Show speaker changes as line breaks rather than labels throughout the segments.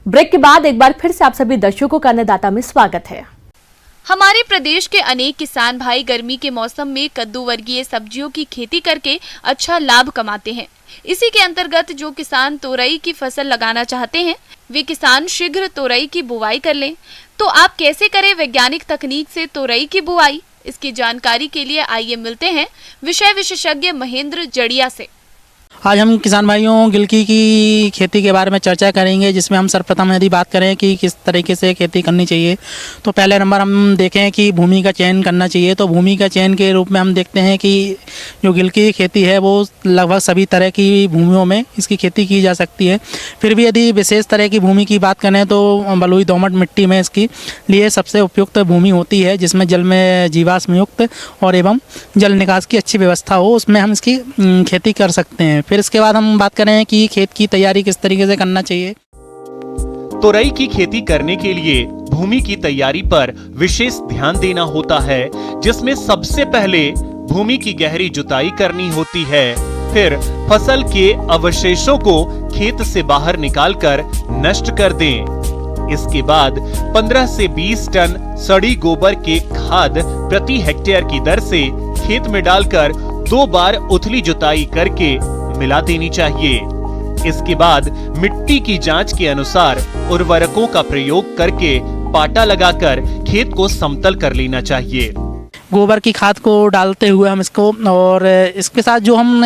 Break के बाद एक बार फिर से आप सभी दर्शकों का अन्नदाता में स्वागत है।
हमारे प्रदेश के अनेक किसान भाई गर्मी के मौसम में कद्दू वर्गीय सब्जियों की खेती करके अच्छा लाभ कमाते हैं। इसी के अंतर्गत जो किसान तोरई की फसल लगाना चाहते हैं, वे किसान शीघ्र तोरई की बुवाई कर लें। तो आप कैसे करें वैज्ञानिक तकनीक से तोरई की बुवाई? इसकी जानकारी के लिए आइए मिलते हैं विषय विशेषज्ञ महेंद्र जड़िया से।
आज हम किसान भाइयों गिलकी की खेती के बारे में चर्चा करेंगे, जिसमें हम सर्वप्रथम यदि बात करें कि किस तरीके से खेती करनी चाहिए, तो पहले नंबर हम देखें कि भूमि का चयन करना चाहिए। तो भूमि का चयन के रूप में हम देखते हैं कि जो गिलकी की खेती है वो लगभग सभी तरह की भूमियों में इसकी खेती की जा सकती है। फिर भी यदि विशेष तरह की भूमि की बात करें तो बलुई दोमट मिट्टी में इसकी लिए सबसे उपयुक्त भूमि होती है, जिसमें जल में जीवाश्म युक्त और एवं जल निकास की अच्छी व्यवस्था हो, उसमें हम इसकी खेती कर सकते हैं। फिर इसके बाद हम बात करें कि खेत की तैयारी किस तरीके से करना चाहिए।
तोरई की खेती करने के लिए भूमि की तैयारी पर विशेष ध्यान देना होता है, जिसमें सबसे पहले भूमि की गहरी जुताई करनी होती है। फिर फसल के अवशेषों को खेत से बाहर निकालकर नष्ट कर दें। इसके बाद 15 से 20 टन सड़ी गोबर के खाद प्रति हेक्टेयर की दर से खेत में डालकर 2 बार उथली जुताई करके मिला देनी चाहिए। इसके बाद मिट्टी की जांच के अनुसार उर्वरकों का प्रयोग करके पाटा लगाकर खेत को समतल कर लेना चाहिए।
गोबर की खाद को डालते हुए हम इसको, और इसके साथ जो हम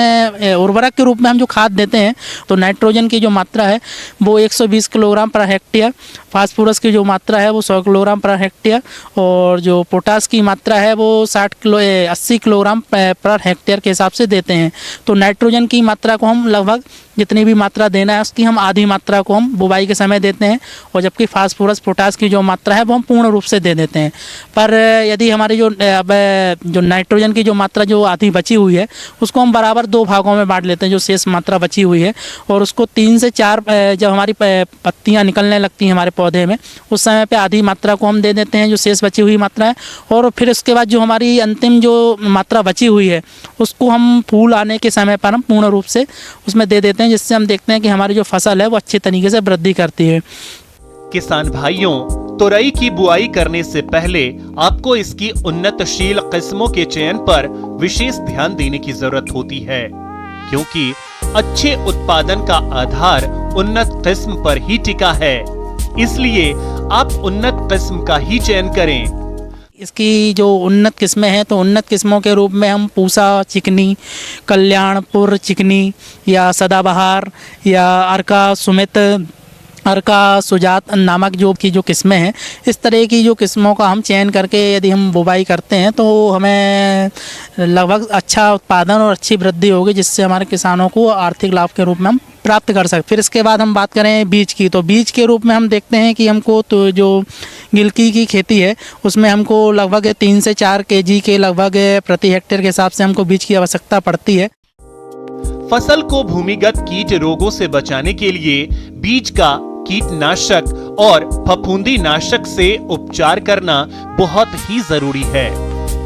उर्वरक के रूप में हम जो खाद देते हैं, तो नाइट्रोजन की जो मात्रा है वो 120 किलोग्राम पर हेक्टेयर, फास्फोरस की जो मात्रा है वो 100 किलोग्राम पर हेक्टेयर, और जो पोटास की मात्रा है वो 80 किलोग्राम पर हेक्टेयर के हिसाब से देते हैं। तो नाइट्रोजन की मात्रा को हम लगभग जितनी भी मात्रा देना है उसकी हम आधी मात्रा को हम बुवाई के समय देते हैं, और जबकि फास्फोरस पोटास की जो मात्रा है वो हम पूर्ण रूप से दे देते हैं। पर यदि हमारी जो नाइट्रोजन की जो मात्रा जो आधी बची हुई है उसको हम बराबर 2 भागों में बांट लेते हैं, जो शेष मात्रा बची हुई है, और उसको 3 से 4 जब हमारी पत्तियां निकलने लगती हैं हमारे पौधे में, उस समय पे आधी मात्रा को हम दे देते हैं, जो शेष बची हुई मात्रा है। और फिर उसके बाद जो हमारी अंतिम जो मात्रा बची हुई है उसको हम फूल आने के समय पर हम पूर्ण रूप से उसमें दे देते हैं, जिससे हम देखते हैं कि हमारी जो फसल है वो अच्छी तरीके से वृद्धि करती है।
किसान भाइयों, तोरई की बुआई करने से पहले आपको इसकी उन्नतशील किस्मों के चयन पर विशेष ध्यान देने की जरूरत होती है, क्योंकि अच्छे उत्पादन का आधार उन्नत किस्म पर ही टिका है। इसलिए आप उन्नत किस्म का ही चयन करें।
इसकी जो उन्नत किस्में हैं, तो उन्नत किस्मों के रूप में हम पूसा चिकनी, कल्याणपुर चिकनी, या सदाबहार, या अर्का सुमित, अर्का सुजात नामक जो किस्में हैं, इस तरह की जो किस्मों का हम चयन करके यदि हम बुवाई करते हैं तो हमें लगभग अच्छा उत्पादन और अच्छी वृद्धि होगी, जिससे हमारे किसानों को आर्थिक लाभ के रूप में हम प्राप्त कर सकते। फिर इसके बाद हम बात करें बीज की, तो बीज के रूप में हम देखते हैं कि हमको तो जो गिलकी की खेती है उसमें हमको लगभग 3 से 4 kg के लगभग प्रति हेक्टेयर के हिसाब से हमको बीज की आवश्यकता पड़ती है।
फसल को भूमिगत कीट रोगों से बचाने के लिए बीज का कीटनाशक और फफूंदी नाशक से उपचार करना बहुत ही जरूरी है।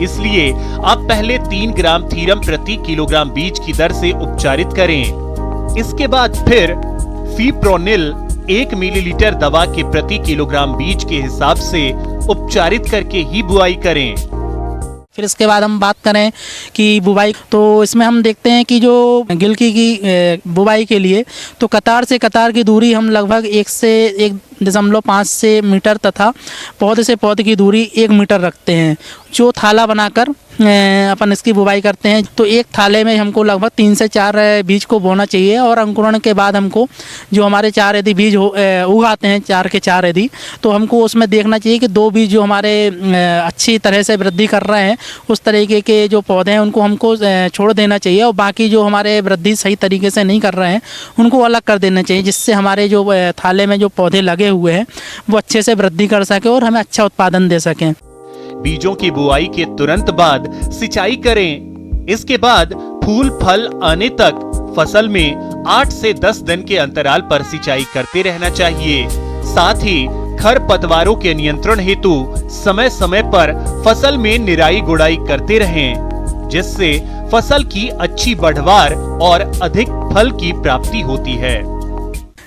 इसलिए आप पहले 3 ग्राम थीरम प्रति किलोग्राम बीज की दर से उपचारित करें। इसके बाद फिर फीप्रोनिल 1 मिलीलीटर दवा के प्रति किलोग्राम बीज के हिसाब से उपचारित करके ही बुआई करें।
फिर इसके बाद हम बात करें कि बुवाई, तो इसमें हम देखते हैं कि जो गिलकी की बुवाई के लिए तो कतार से कतार की दूरी हम लगभग 1 से 1.5 से मीटर तथा पौधे से पौधे की दूरी 1 मीटर रखते हैं, जो थाला बनाकर अपन इसकी बुवाई करते हैं। तो एक थाले में हमको लगभग 3 से 4 बीज को बोना चाहिए, और अंकुरण के बाद हमको जो हमारे 4 यदि बीज उगाते हैं, 4 के 4 यदि, तो हमको उसमें देखना चाहिए कि 2 बीज जो हमारे अच्छी तरह से वृद्धि कर रहे हैं उस तरीके के जो पौधे हैं उनको हमको छोड़ देना चाहिए, और बाकी जो हमारे वृद्धि सही तरीके से नहीं कर रहे हैं उनको अलग कर देना चाहिए, जिससे हमारे जो थाले में जो पौधे लगे हुए हैं वो अच्छे से वृद्धि कर सके और हमें अच्छा उत्पादन दे सकें।
बीजों की बुआई के तुरंत बाद सिंचाई करें। इसके बाद फूल फल आने तक फसल में 8 से 10 दिन के अंतराल पर सिंचाई करते रहना चाहिए। साथ ही खरपतवारों के नियंत्रण हेतु समय समय पर फसल में निराई गुड़ाई करते रहें, जिससे फसल की अच्छी बढ़वार और अधिक फल की प्राप्ति होती है।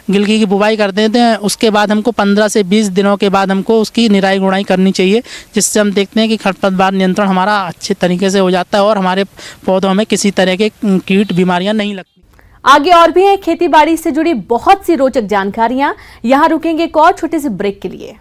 गिलकी की बुवाई कर देते हैं। उसके बाद हमको 15 से 20 दिनों के बाद हमको उसकी निराई गुड़ाई करनी चाहिए, जिससे हम देखते हैं कि खरपतवार नियंत्रण हमारा अच्छे तरीके से हो जाता है और हमारे पौधों में किसी तरह के कीट बीमारियां नहीं लगती।
आगे और भी हैं खेती बाड़ी से जुड़ी बहुत सी रोचक जानकारियां। यहाँ रुकेंगे एक और छोटे से ब्रेक के लिए।